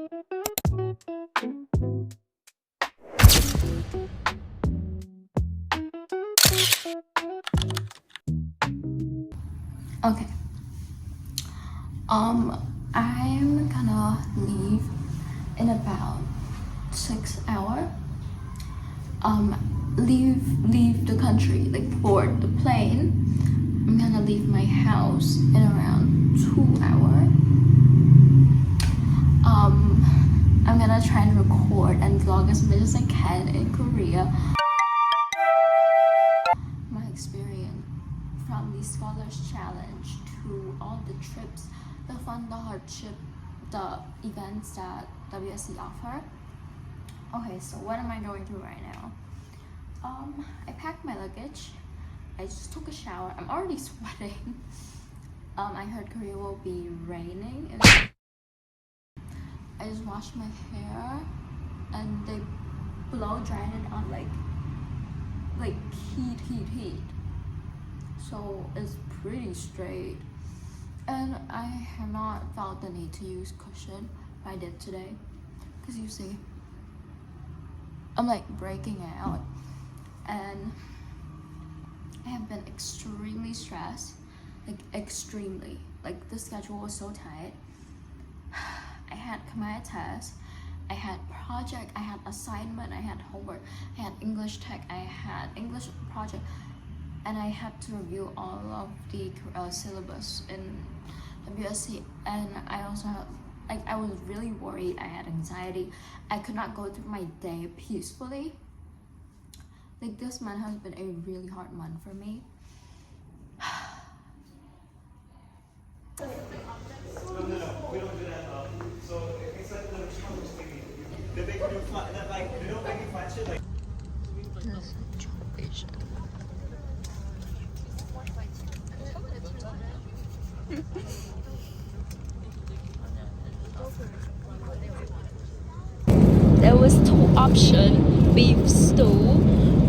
Okay. I'm gonna leave in about 6 hours. Leave the country, like board the plane. I'm gonna leave my house in around 2 hours. I'm gonna try and record and vlog as much as I can in Korea. My experience from the Scholars Challenge to all the trips, the fun, the hardship, the events that WSC offer. Okay, so what am I going through right now? I packed my luggage. I just took a shower. I'm already sweating. I heard Korea will be raining. I just washed my hair and they blow dried it on like heat. So it's pretty straight. And I have not felt the need to use cushion, but I did today. Because you see, I'm like breaking out. And I have been extremely stressed. Like extremely. Like the schedule was so tight. I had Khmer test, I had project, I had assignment, I had homework, I had English tech, I had English project, and I had to review all of the syllabus in WSC. And I also I was really worried. I had anxiety. I could not go through my day peacefully. Like this month has been a really hard month for me. No, we don't do that. So it's like the challenge thingy. They make you fun, like they don't make you fun shit like. There was 2 options: beef stew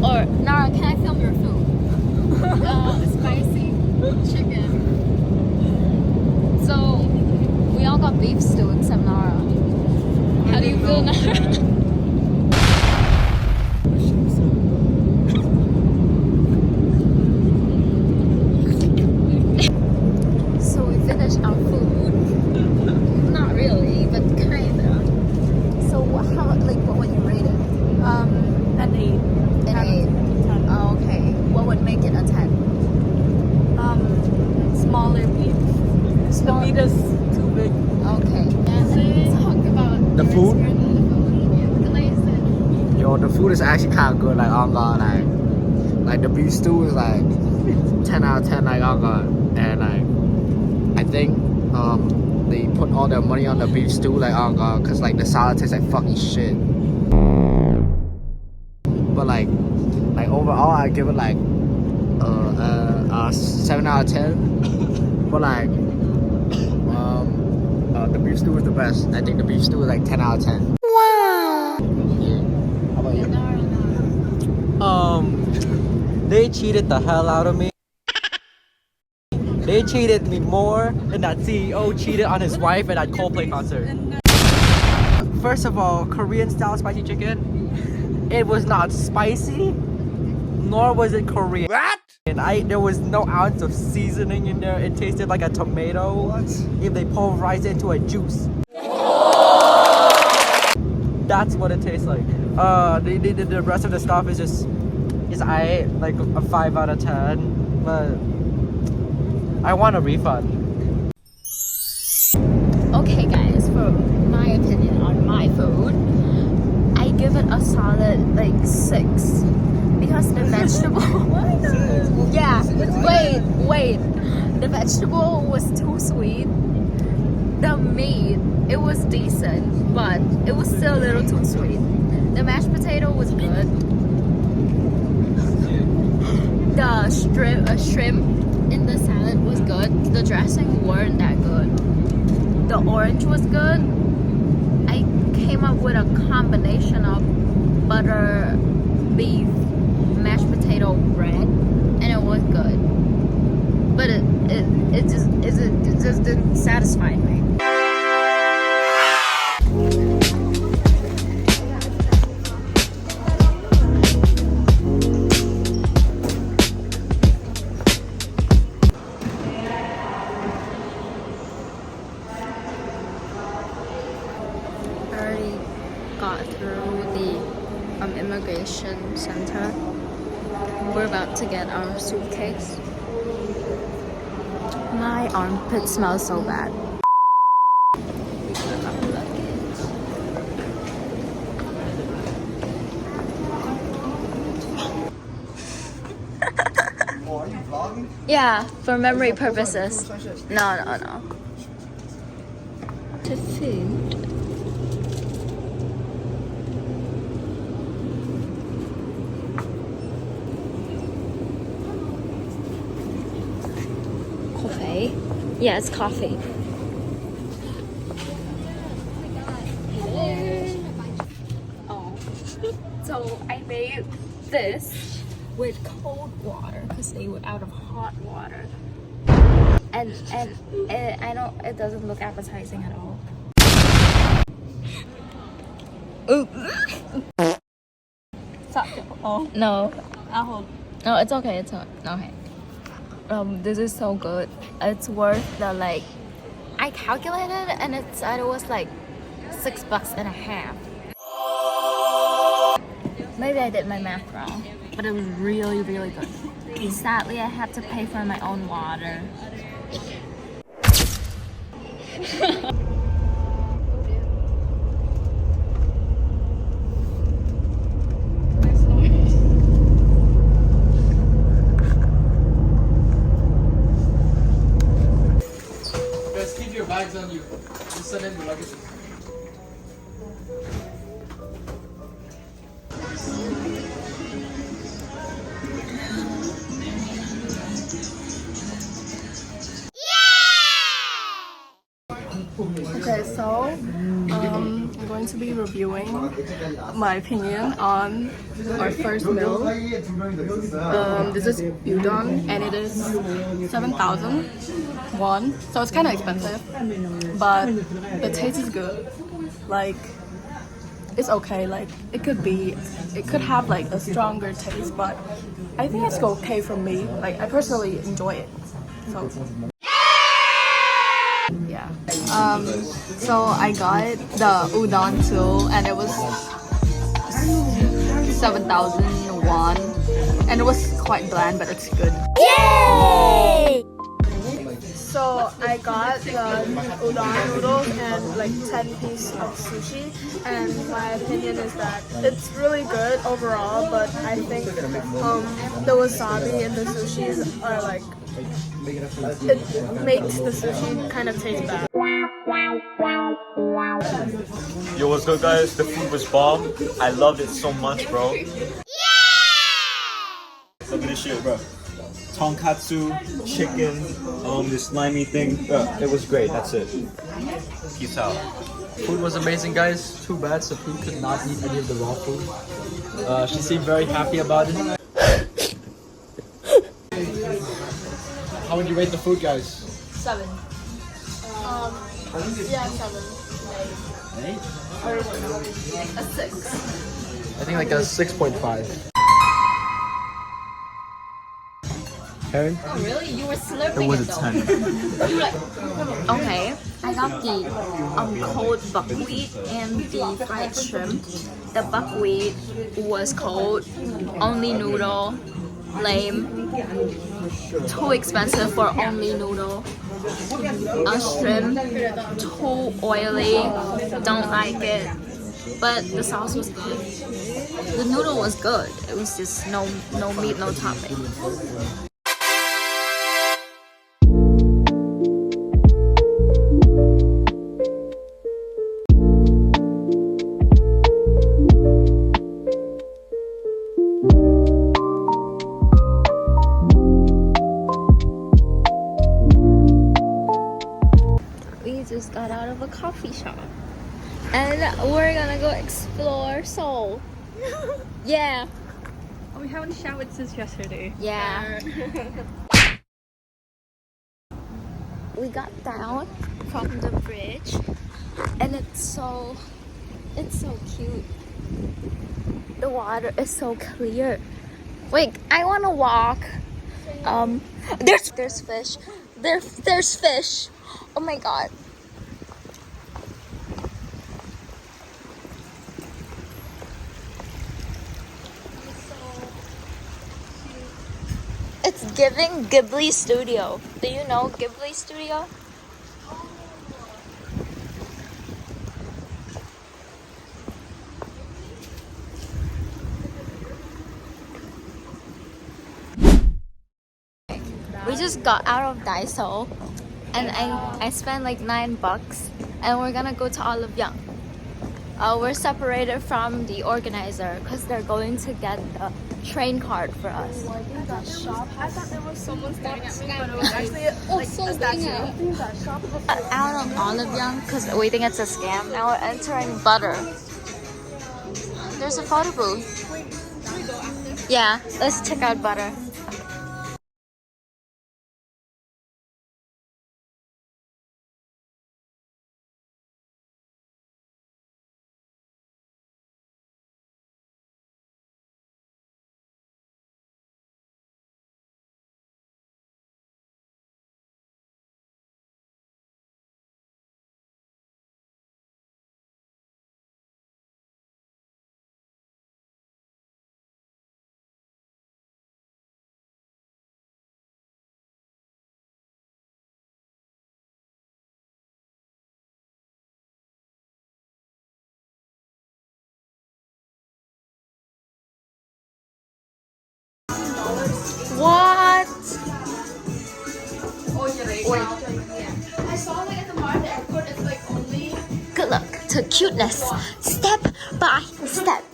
or Nara. Can I film your food? Spicy chicken. So we all got beef stew except Nara. How do you feel, Nara? So we finished our food. Not really, but kinda. So what would you rate it? An 8. An 8. Oh, okay. What would make it a 10? Smaller beef. The meat is too big. Okay. And talk about The your food? experience with the food. Yo, the food is actually kind of good. Like, oh god, like the beef stew is like 10 out of 10. Like, oh god, and like I think they put all their money on the beef stew. Like, oh god, cause like the salad tastes like fucking shit. But like overall, I give it like 7 out of 10. But like the beef stew is the best. I think the beef stew is like 10 out of 10. Wow. Yeah. How about you? They cheated the hell out of me. They cheated me more than that CEO cheated on his wife at that Coldplay concert. First of all, Korean style spicy chicken, it was not spicy, nor was it Korean. What? And there was no ounce of seasoning in there. It tasted like a tomato. What? If they pulverized it into a juice. That's what it tastes like. The rest of the stuff is I like a 5 out of 10, but I want a refund. Okay guys, for my opinion on my food, I give it a solid like 6 because the vegetable yeah, wait, the vegetable was too sweet. The meat, it was decent, but it was still a little too sweet. The mashed potato was good. The shrimp in the salad was good. The dressing weren't that good. The orange was good. I came up with a combination of butter, beef, mashed potato, bread, and it was good. But it just didn't satisfy me. got through the immigration center. We're about to get our suitcase. My armpit smells so bad. We took our luggage. Oh, are you vlogging? Yeah, for memory purposes. No. To food. Coffee? Yeah, it's coffee. Oh. So I made this with cold water because they were out of hot water. And I don't, it doesn't look appetizing at all. Ooh. Oh, No. I'll hold. No, it's okay. It's okay. This is so good. It's worth the like. I calculated and it said it was like $6.50. Maybe I did my math wrong, but it was really, really good. Sadly, I had to pay for my own water. Guys, keep your bags on you. Just send in the luggage. Okay, so I'm going to be reviewing my opinion on our first meal. This is udon and it is 7,000 won, so it's kind of expensive, but the taste is good. Like, it's okay. Like, it could have like a stronger taste, but I think it's okay for me. Like, I personally enjoy it. So. Yeah. So I got the udon too, and it was 7,000 won, and it was quite bland, but it's good. Yay! So I got the udon noodles and like 10 pieces of sushi, and my opinion is that it's really good overall, but I think the wasabi and the sushis are like, it makes the sushi kind of taste bad. Yo, what's good, guys? The food was bomb. I loved it so much, bro. Yeah! Look at this shit, bro. Tonkatsu, chicken, this slimy thing. It was great. That's it. Peace out. Food was amazing, guys. Too bad Sapu could not eat any of the raw food. She seemed very happy about it. How would you rate the food, guys? 7. Yeah, 7. 8? Or a 6. I think like a 6.5. Karen? Oh really? You were slurping It was a 10. Okay, I got the cold buckwheat and the fried shrimp. The buckwheat was cold, only noodle, lame, too expensive for only noodle. A shrimp, too oily, don't like it. But the sauce was good. The noodle was good. It was just no meat, no topping. We just got out of a coffee shop and we're gonna go explore Seoul. Yeah. Oh, we haven't showered since yesterday. Yeah. We got down from the bridge and it's so cute. The water is so clear. Wait, I wanna walk. There's fish. There's fish. Oh my god. It's giving Ghibli Studio. Do you know Ghibli Studio? We just got out of Daiso and I spent like $9 and we're gonna go to Olive Young. We're separated from the organizer because they're going to get the train card for us. I thought there was someone staring at me, but it was actually a statue. Out of Olive Young because we think it's a scam. Now we're entering Butter. There's a photo booth. Yeah, let's check out Butter. What? I saw like at the market airport, it's like only. Good luck to cuteness. Step by step.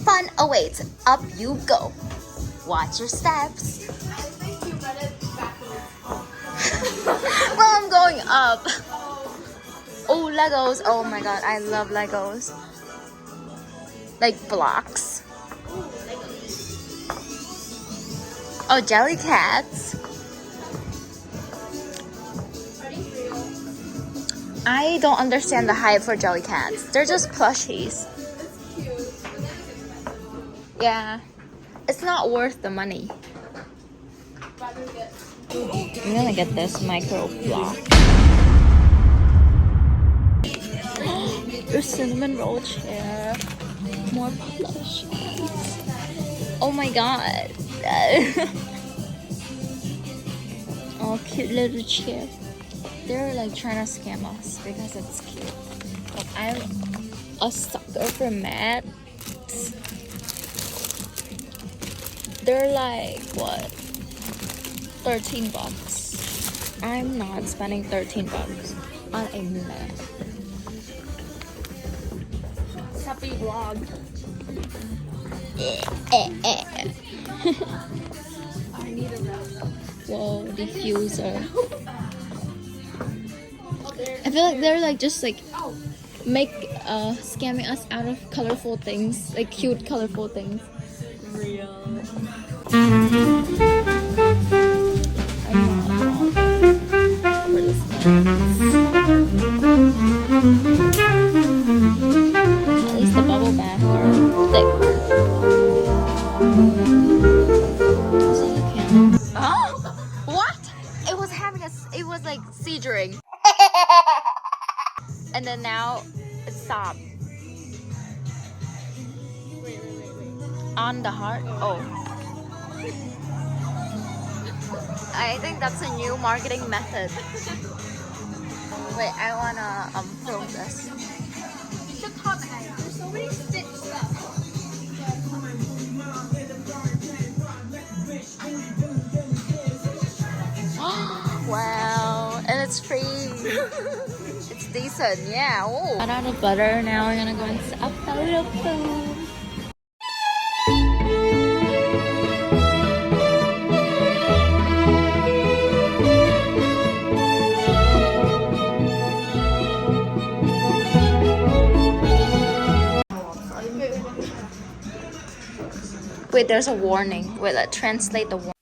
Fun awaits. Up you go. Watch your steps. I think you read it backwards. Well, I'm going up. Oh, Legos. Oh my god, I love Legos. Like blocks. Oh, jelly cats. I don't understand the hype for jelly cats. They're just plushies. It's cute, but then it's expensive. Yeah. It's not worth the money. Rather get. I'm gonna get this micro block. Your cinnamon roll chair. More plushies. Oh my god. Oh, cute little chair. They're like trying to scam us because it's cute. But I'm a sucker for mats. They're like what? $13. I'm not spending $13 on a mat. Happy vlog. Whoa, diffuser. I feel like they're like just like scamming us out of colorful things, like cute colorful things. Real. I'm not for this At least the bubble bath are thick. So you can. Oh, what? It was having it was like seizuring. And then now it stopped. Wait. On the heart? Oh. I think that's a new marketing method. Wait, I wanna film this. You should comment. There's so many stitch stuff. Wow, and it's free. It's decent, yeah. Ooh. Got out of Butter, now we're gonna go into a photo booth. Wait, there's a warning. Wait, let's translate the warning.